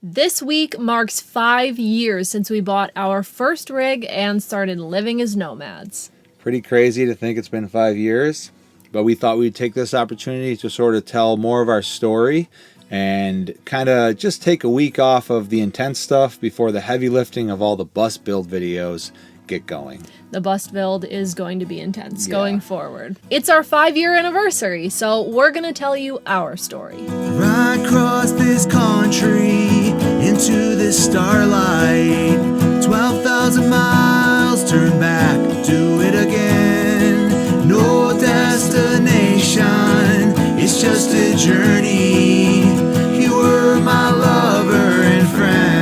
This week marks 5 years since we bought our first rig and started living as nomads. Pretty crazy to think it's been 5 years, but we thought we'd take this opportunity to sort of tell more of our story and kind of just take a week off of the intense stuff before the heavy lifting of all the bus build videos get going. The bus build is going to be intense going forward. It's our 5-year anniversary, so we're going to tell you our story. Ride across this country into the starlight. 12,000 miles, turn back, do it again. No destination, it's just a journey. You were my lover and friend.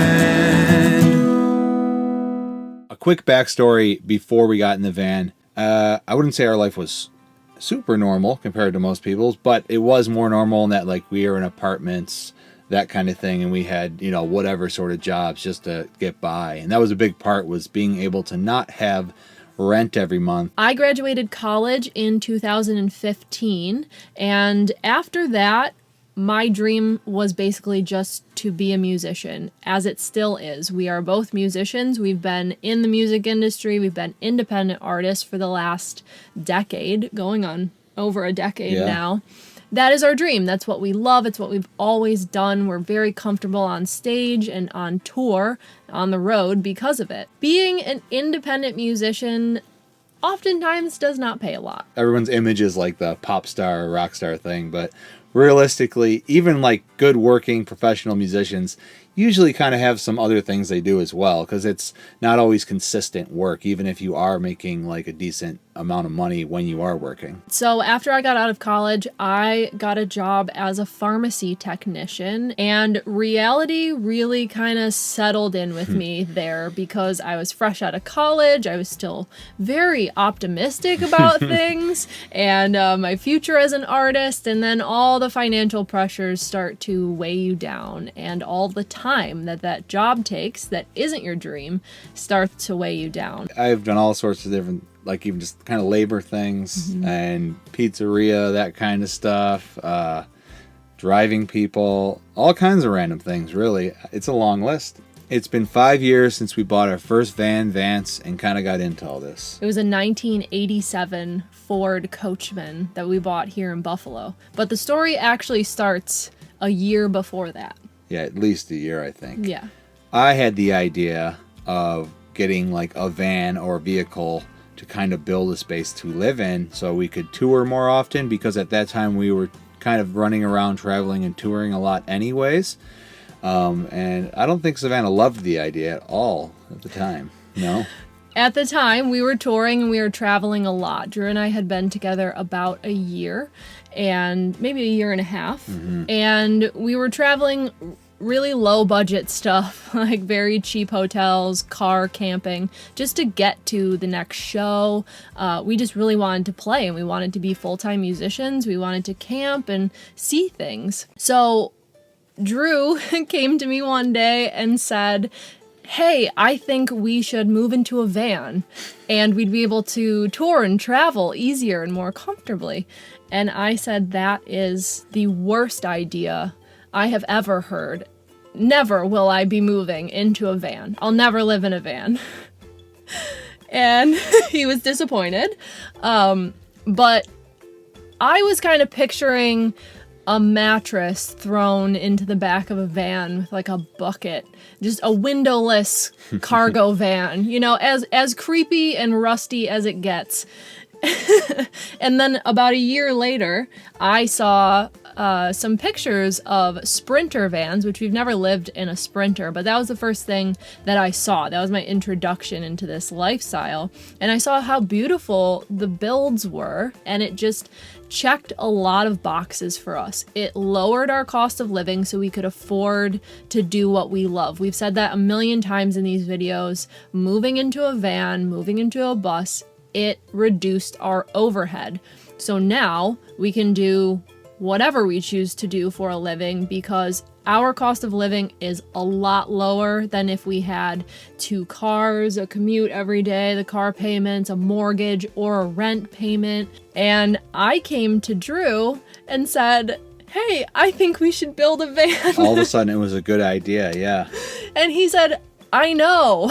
A quick backstory before we got in the van. I wouldn't say our life was super normal compared to most people's, but it was more normal in that, like, we were in apartments, that kind of thing, and we had, you know, whatever sort of jobs just to get by. And that was a big part, was being able to not have rent every month. I graduated college in 2015, and after that, my dream was basically just to be a musician, as it still is. We are both musicians. We've been in the music industry. We've been independent artists for the last decade, going on over a decade now. That is our dream. That's what we love. It's what we've always done. We're very comfortable on stage and on tour, on the road because of it. Being an independent musician oftentimes does not pay a lot. Everyone's image is like the pop star or rock star thing, but realistically, even like good working professional musicians usually kind of have some other things they do as well, because it's not always consistent work, even if you are making like a decent amount of money when you are working. So after I got out of college, I got a job as a pharmacy technician, and reality really kind of settled in with me there, because I was fresh out of college. I was still very optimistic about things and my future as an artist, and then all the financial pressures start to weigh you down, and all the time that job takes that isn't your dream starts to weigh you down. I've done all sorts of different, like, even just kind of labor things and pizzeria, that kind of stuff, driving people, all kinds of random things, really. It's a long list. It's been 5 years since we bought our first van, Vance, and kind of got into all this. It was a 1987 Ford Coachman that we bought here in Buffalo. But the story actually starts a year before that. Yeah, at least a year, I think. Yeah. I had the idea of getting like a van or a vehicle to kind of build a space to live in so we could tour more often, because at that time we were kind of running around traveling and touring a lot anyways. And I don't think Savannah loved the idea at all at the time. No? At the time, we were touring and we were traveling a lot. Drew and I had been together about a year, and maybe a year and a half. And we were traveling really low budget stuff, like very cheap hotels, car camping, just to get to the next show. We just really wanted to play, and we wanted to be full-time musicians. We wanted to camp and see things. So Drew came to me one day and said, hey, I think we should move into a van and we'd be able to tour and travel easier and more comfortably. And I said, that is the worst idea I have ever heard. Never will I be moving into a van. I'll never live in a van. And he was disappointed. But I was kind of picturing a mattress thrown into the back of a van with like a bucket, just a windowless cargo van, you know, as creepy and rusty as it gets. And then about a year later, I saw some pictures of Sprinter vans, which we've never lived in a Sprinter, but that was the first thing that I saw. That was my introduction into this lifestyle. And I saw how beautiful the builds were, and it just checked a lot of boxes for us. It lowered our cost of living so we could afford to do what we love. We've said that a million times in these videos. Moving into a van, moving into a bus, it reduced our overhead. So now we can do whatever we choose to do for a living, because our cost of living is a lot lower than if we had 2 cars, a commute every day, the car payments, a mortgage, or a rent payment. And I came to Drew and said, hey, I think we should build a van. All of a sudden, it was a good idea. Yeah. And he said, I know.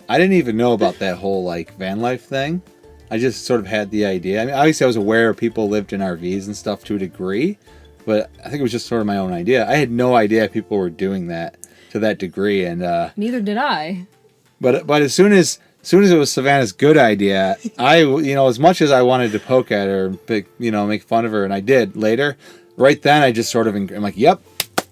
I didn't even know about that whole like van life thing. I just sort of had the idea. I mean, obviously I was aware people lived in RVs and stuff to a degree, but I think it was just sort of my own idea. I had no idea people were doing that to that degree, and neither did I. But as soon as it was Savannah's good idea, as much as I wanted to poke at her, make fun of her, and I did later. Right then, I just sort of I'm like, yep.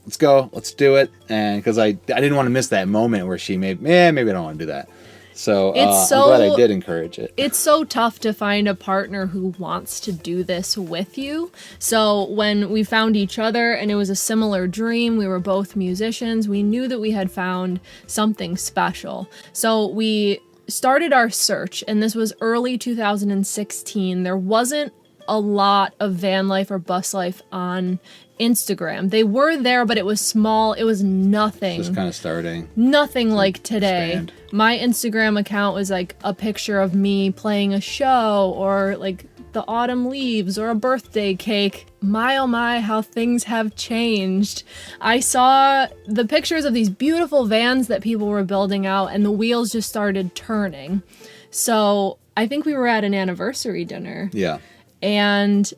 Let's go. Let's do it. And because I didn't want to miss that moment where she maybe I don't want to do that. So, I'm glad I did encourage it. It's so tough to find a partner who wants to do this with you. So when we found each other and it was a similar dream, we were both musicians, we knew that we had found something special. So we started our search, and this was early 2016. There wasn't a lot of van life or bus life on Instagram. They were there, but it was small. It was nothing. Just kind of starting. Nothing like today. Expand. My Instagram account was like a picture of me playing a show, or like the autumn leaves, or a birthday cake. My oh my, how things have changed. I saw the pictures of these beautiful vans that people were building out, and the wheels just started turning. So I think we were at an anniversary dinner. Yeah. And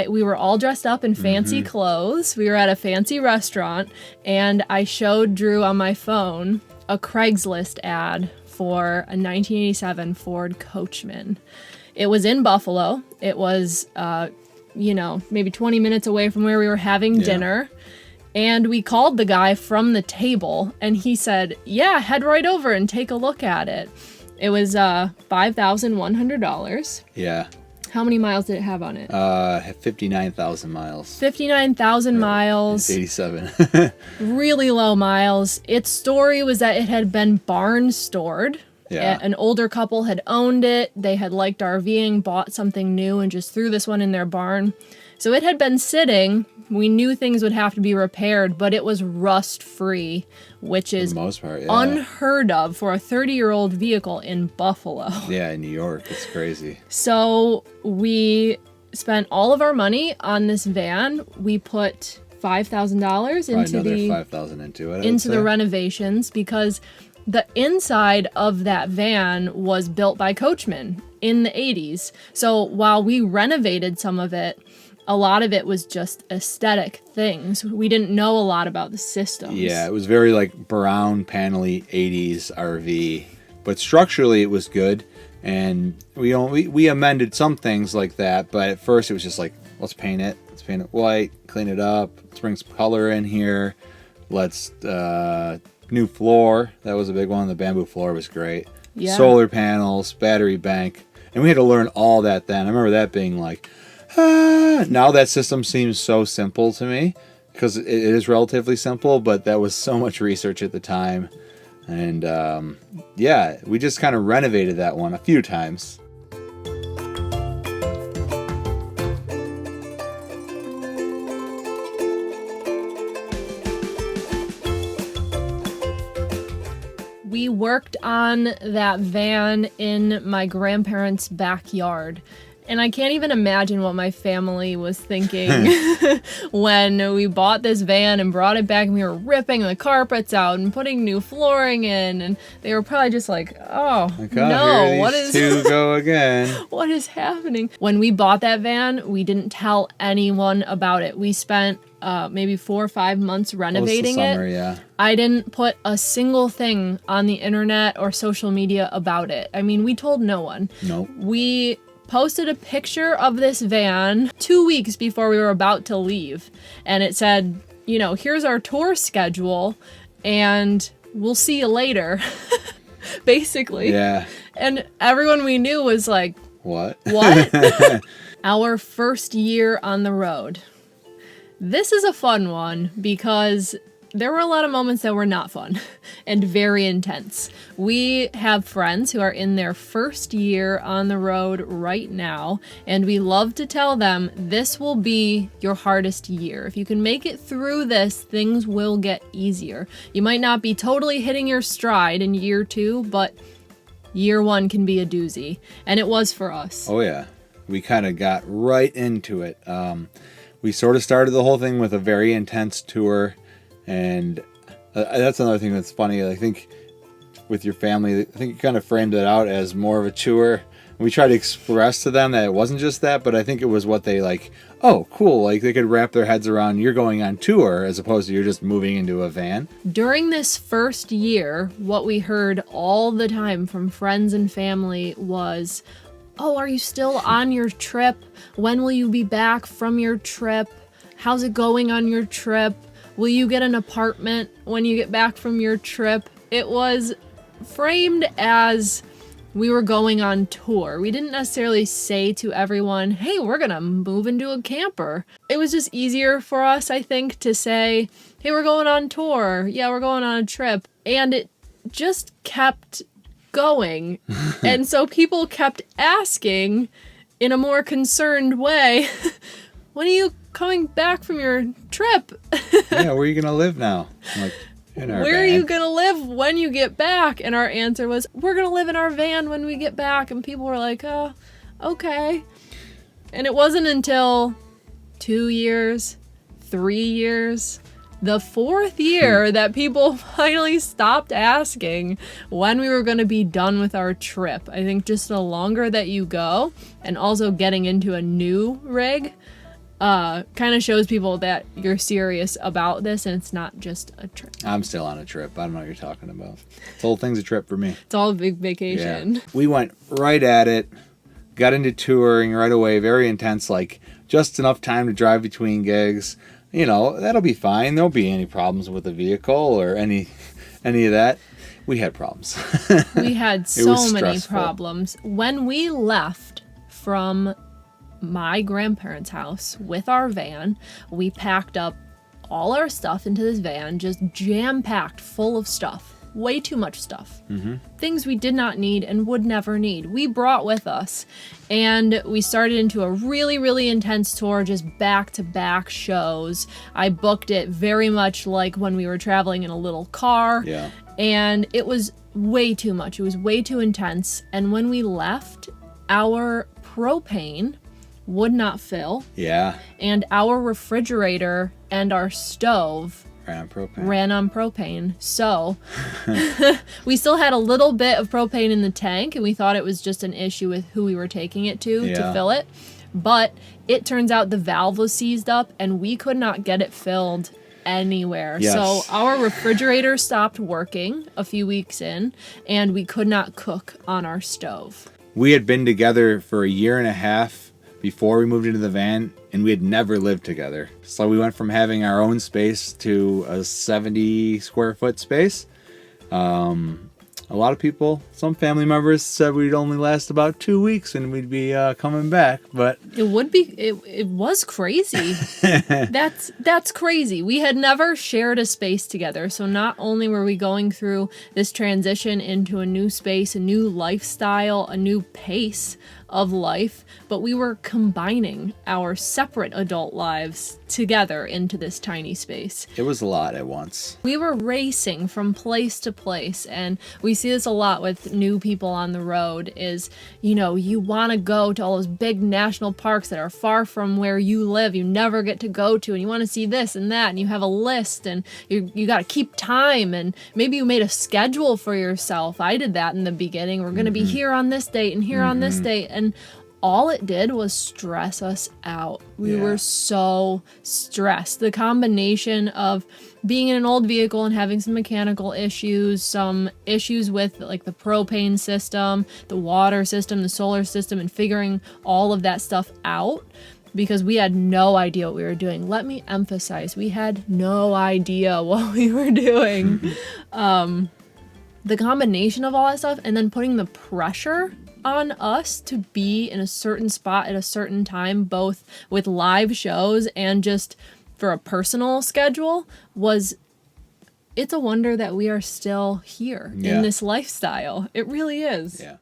we were all dressed up in fancy clothes. We were at a fancy restaurant, and I showed Drew on my phone a Craigslist ad for a 1987 Ford Coachman. It was in Buffalo. It was, maybe 20 minutes away from where we were having dinner. And we called the guy from the table, and he said, yeah, head right over and take a look at it. It was $5,100. Yeah. How many miles did it have on it? 59,000 miles. 59,000 miles. 87. Really low miles. Its story was that it had been barn stored. Yeah. An older couple had owned it. They had liked RVing, bought something new, and just threw this one in their barn. So it had been sitting. We knew things would have to be repaired, but it was rust-free, which is For the most part, unheard of for a 30-year-old vehicle in Buffalo. Yeah, in New York. It's crazy. So we spent all of our money on this van. We put $5,000 into the renovations, because the inside of that van was built by Coachman in the 80s. So while we renovated some of it, a lot of it was just aesthetic things. We didn't know a lot about the systems. Yeah, it was very like brown panely 80s RV, but structurally it was good. And we amended some things like that, but at first it was just like, let's paint it white, clean it up, let's bring some color in here. Let's new floor. That was a big one. The bamboo floor was great. Yeah. Solar panels, battery bank. And we had to learn all that then. I remember that being like, now that system seems so simple to me, because it is relatively simple, but that was so much research at the time. And we just kind of renovated that one a few times. We worked on that van in my grandparents' backyard. And I can't even imagine what my family was thinking when we bought this van and brought it back, and we were ripping the carpets out and putting new flooring in, and they were probably just like, oh, no, what is to go again? What is happening? When we bought that van, we didn't tell anyone about it. We spent maybe 4 or 5 months renovating summer, it. Yeah. I didn't put a single thing on the internet or social media about it. I mean, we told no one. Nope. We posted a picture of this van 2 weeks before we were about to leave. And it said, here's our tour schedule, and we'll see you later. Basically. Yeah. And everyone we knew was like, What? Our first year on the road. This is a fun one because there were a lot of moments that were not fun and very intense. We have friends who are in their first year on the road right now, and we love to tell them this will be your hardest year. If you can make it through this, things will get easier. You might not be totally hitting your stride in year 2, but year 1 can be a doozy, and it was for us. Oh yeah, we kind of got right into it. we sort of started the whole thing with a very intense tour, and that's another thing that's funny. I think with your family, I think you kind of framed it out as more of a tour. We tried to express to them that it wasn't just that, but I think it was what they like, oh, cool, like they could wrap their heads around you're going on tour as opposed to you're just moving into a van. During this first year, what we heard all the time from friends and family was, oh, are you still on your trip? When will you be back from your trip? How's it going on your trip? Will you get an apartment when you get back from your trip? It was framed as we were going on tour. We didn't necessarily say to everyone, hey, we're gonna move into a camper. It was just easier for us, I think, to say, hey, we're going on tour. Yeah, we're going on a trip. And it just kept going. And so people kept asking in a more concerned way, when are you coming back from your trip? Yeah, where are you gonna live now? I'm like, where are you going to live when you get back? And our answer was, we're going to live in our van when we get back. And people were like, oh, okay. And it wasn't until 2 years, 3 years, the 4th year that people finally stopped asking when we were going to be done with our trip. I think just the longer that you go, and also getting into a new rig, kind of shows people that you're serious about this and it's not just a trip. I'm still on a trip. I don't know what you're talking about. The whole thing's a trip for me. It's all a big vacation. Yeah. We went right at it, got into touring right away, very intense, like just enough time to drive between gigs. You know, that'll be fine. There'll be any problems with the vehicle or any of that. We had problems. We had so many problems. When we left from my grandparents' house with our van, we packed up all our stuff into this van, just jam-packed full of stuff. Way too much stuff. Mm-hmm. Things we did not need and would never need. We brought with us. And we started into a really, really intense tour, just back-to-back shows. I booked it very much like when we were traveling in a little car. Yeah. And it was way too much. It was way too intense. And when we left, our propane would not fill. Yeah. And our refrigerator and our stove ran on propane. So we still had a little bit of propane in the tank, and we thought it was just an issue with who we were taking it to fill it. But it turns out the valve was seized up, and we could not get it filled anywhere. Yes. So our refrigerator stopped working a few weeks in, and we could not cook on our stove. We had been together for a year and a half before we moved into the van, and we had never lived together. So we went from having our own space to a 70 square foot space. A lot of people, some family members said we'd only last about 2 weeks and we'd be coming back, but it was crazy. That's crazy. We had never shared a space together. So not only were we going through this transition into a new space, a new lifestyle, a new pace of life, but we were combining our separate adult lives together into this tiny space. It was a lot at once. We were racing from place to place, and we see this a lot with new people on the road is, you want to go to all those big national parks that are far from where you live, you never get to go to, and you want to see this and that, and you have a list, and you got to keep time, and maybe you made a schedule for yourself. I did that in the beginning. We're going to be here on this date and here on this date, and all it did was stress us out. We were so stressed. The combination of being in an old vehicle and having some mechanical issues, some issues with like the propane system, the water system, the solar system, and figuring all of that stuff out because we had no idea what we were doing. Let me emphasize, we had no idea what we were doing. The combination of all that stuff and then putting the pressure on us to be in a certain spot at a certain time, both with live shows and just for a personal schedule, it's a wonder that we are still here in this lifestyle. It really is. Yeah.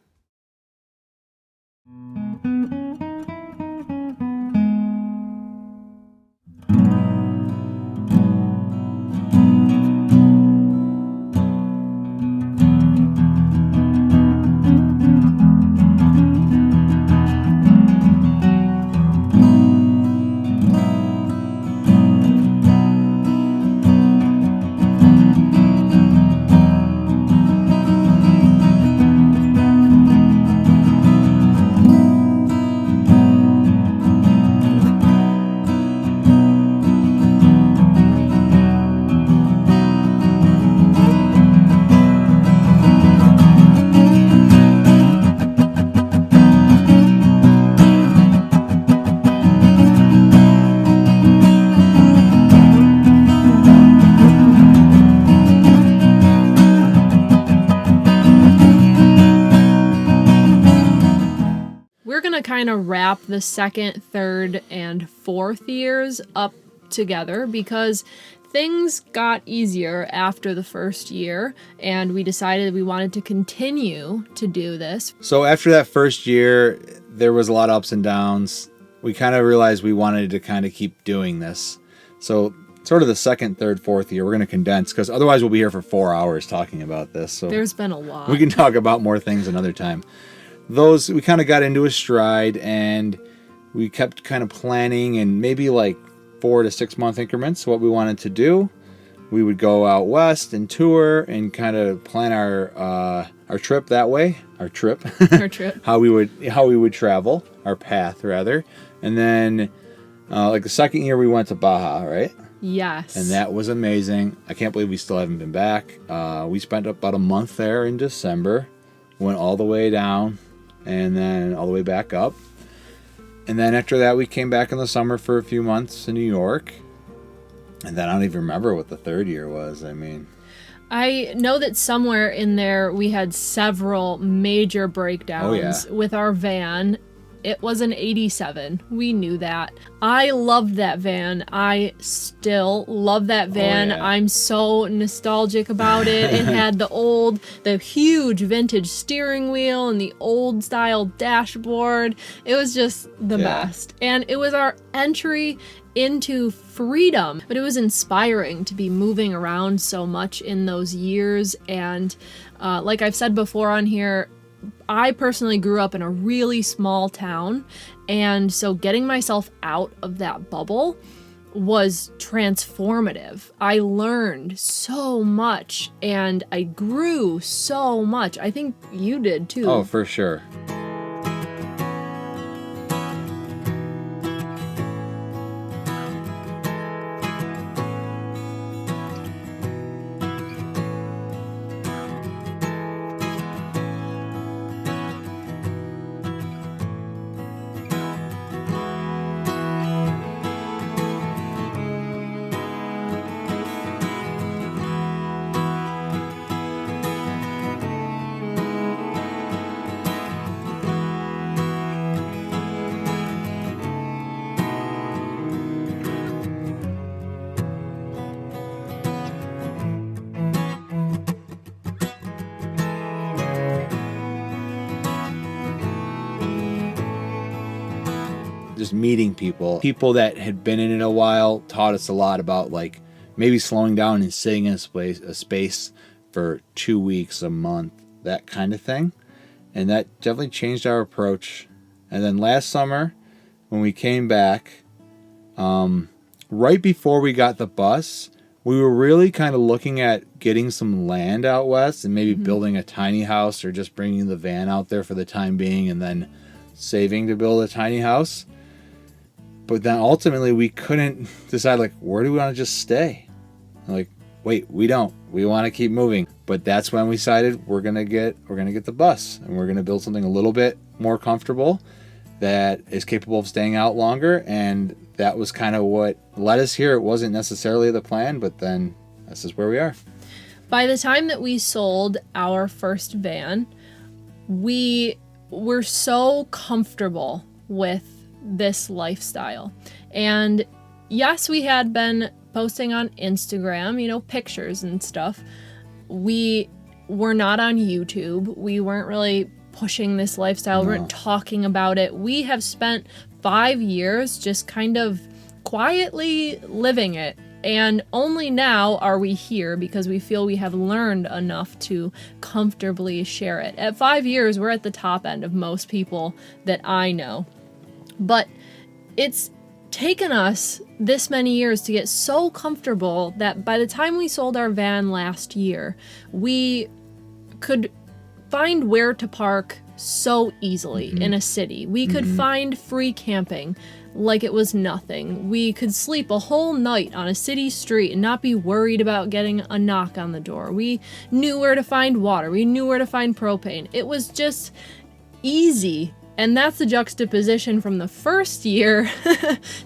kind of wrap the second, third, and fourth years up together because things got easier after the first year, and we decided we wanted to continue to do this. So after that first year, there was a lot of ups and downs. We kind of realized we wanted to kind of keep doing this. So sort of the second, third, fourth year, we're going to condense because otherwise we'll be here for 4 hours talking about this. So there's been a lot. We can talk about more things another time. Those, we kind of got into a stride and we kept kind of planning and maybe like 4 to 6 month increments what we wanted to do. We would go out west and tour and kind of plan our trip that way. Our trip. how we would travel, our path rather. And then like the second year we went to Baja, right? Yes. And that was amazing. I can't believe we still haven't been back. We spent about a month there in December. Went all the way down and then all the way back up. And then after that, we came back in the summer for a few months in New York. And then I don't even remember what the third year was. I mean, I know that somewhere in there we had several major breakdowns with our van. It was an 87. We knew that. I loved that van. I still love that van. Oh, yeah. I'm so nostalgic about it. It had the huge vintage steering wheel and the old style dashboard. It was just the best. And it was our entry into freedom. But it was inspiring to be moving around so much in those years. And like I've said before on here, I personally grew up in a really small town, and so getting myself out of that bubble was transformative. I learned so much, and I grew so much. I think you did too. Oh, for sure. Just meeting people that had been in it a while taught us a lot about like maybe slowing down and sitting in a space for 2 weeks, a month, that kind of thing. And that definitely changed our approach. And then last summer when we came back, right before we got the bus, we were really kind of looking at getting some land out west and maybe building a tiny house or just bringing the van out there for the time being and then saving to build a tiny house. But then ultimately we couldn't decide, like, where do we want to just stay? Like, wait, we don't. We want to keep moving. But that's when we decided we're gonna get the bus and we're gonna build something a little bit more comfortable that is capable of staying out longer. And that was kind of what led us here. It wasn't necessarily the plan, but then this is where we are. By the time that we sold our first van, we were so comfortable with this lifestyle. And yes, we had been posting on Instagram, pictures and stuff. We were not on YouTube. We weren't really pushing this lifestyle. We weren't talking about it. We have spent 5 years just kind of quietly living it. And only now are we here because we feel we have learned enough to comfortably share it. At 5 years, we're at the top end of most people that I know. But it's taken us this many years to get so comfortable that by the time we sold our van last year, we could find where to park so easily in a city. We could find free camping like it was nothing. We could sleep a whole night on a city street and not be worried about getting a knock on the door. We knew where to find water. We knew where to find propane. It was just easy. And that's the juxtaposition from the first year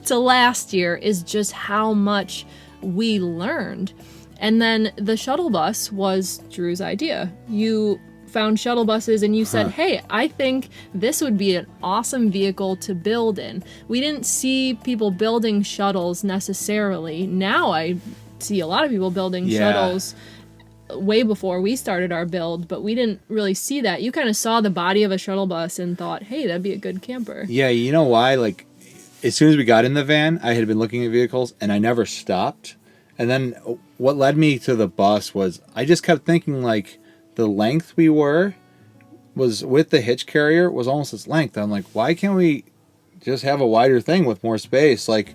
to last year, is just how much we learned. And then the shuttle bus was Drew's idea. You found shuttle buses and you said, hey, I think this would be an awesome vehicle to build in. We didn't see people building shuttles necessarily. Now I see a lot of people building shuttles way before we started our build, but we didn't really see that. You kind of saw the body of a shuttle bus and thought, hey, that'd be a good camper. Yeah, you know why? Like, as soon as we got in the van, I had been looking at vehicles and I never stopped. And then what led me to the bus was I just kept thinking, like, the length we were was with the hitch carrier was almost its length. I'm like, why can't we just have a wider thing with more space? Like,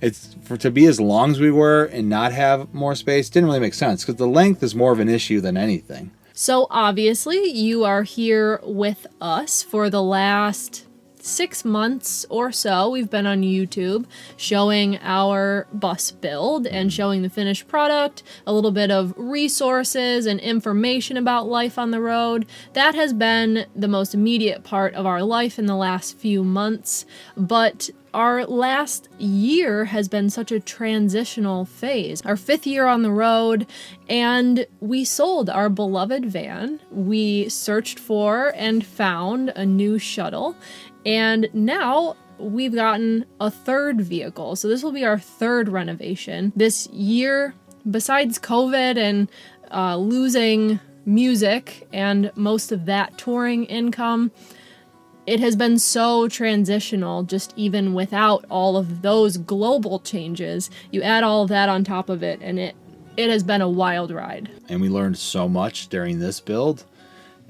it's to be as long as we were and not have more space didn't really make sense because the length is more of an issue than anything. So obviously you are here with us for the last 6 months or so. We've been on YouTube showing our bus build and showing the finished product, a little bit of resources and information about life on the road. That has been the most immediate part of our life in the last few months, but our last year has been such a transitional phase. Our 5th year on the road, and we sold our beloved van. We searched for and found a new shuttle, and now we've gotten a 3rd vehicle. So this will be our 3rd renovation. This year, besides COVID and losing music and most of that touring income, it has been so transitional, just even without all of those global changes. You add all of that on top of it, and it has been a wild ride. And we learned so much during this build,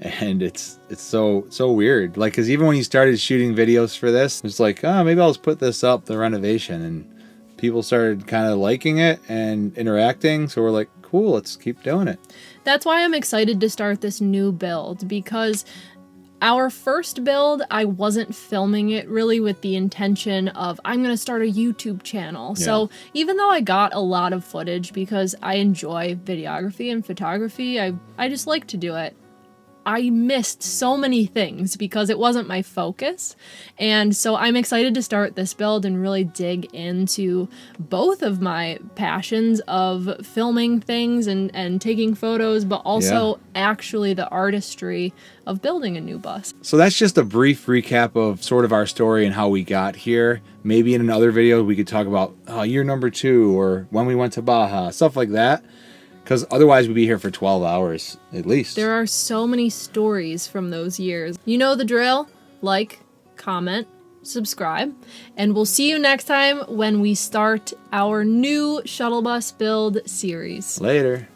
and it's so weird. Like, because even when you started shooting videos for this, it's like, oh, maybe I'll just put this up, the renovation, and people started kind of liking it and interacting. So we're like, cool, let's keep doing it. That's why I'm excited to start this new build, because our first build, I wasn't filming it really with the intention of, I'm going to start a YouTube channel. Yeah. So even though I got a lot of footage because I enjoy videography and photography, I just like to do it, I missed so many things because it wasn't my focus. And so I'm excited to start this build and really dig into both of my passions of filming things and taking photos, but also actually the artistry of building a new bus. So that's just a brief recap of sort of our story and how we got here. Maybe in another video we could talk about year number 2 or when we went to Baja, stuff like that. Because otherwise we'd be here for 12 hours at least. There are so many stories from those years. You know the drill. Like, comment, subscribe, and we'll see you next time when we start our new shuttle bus build series. Later.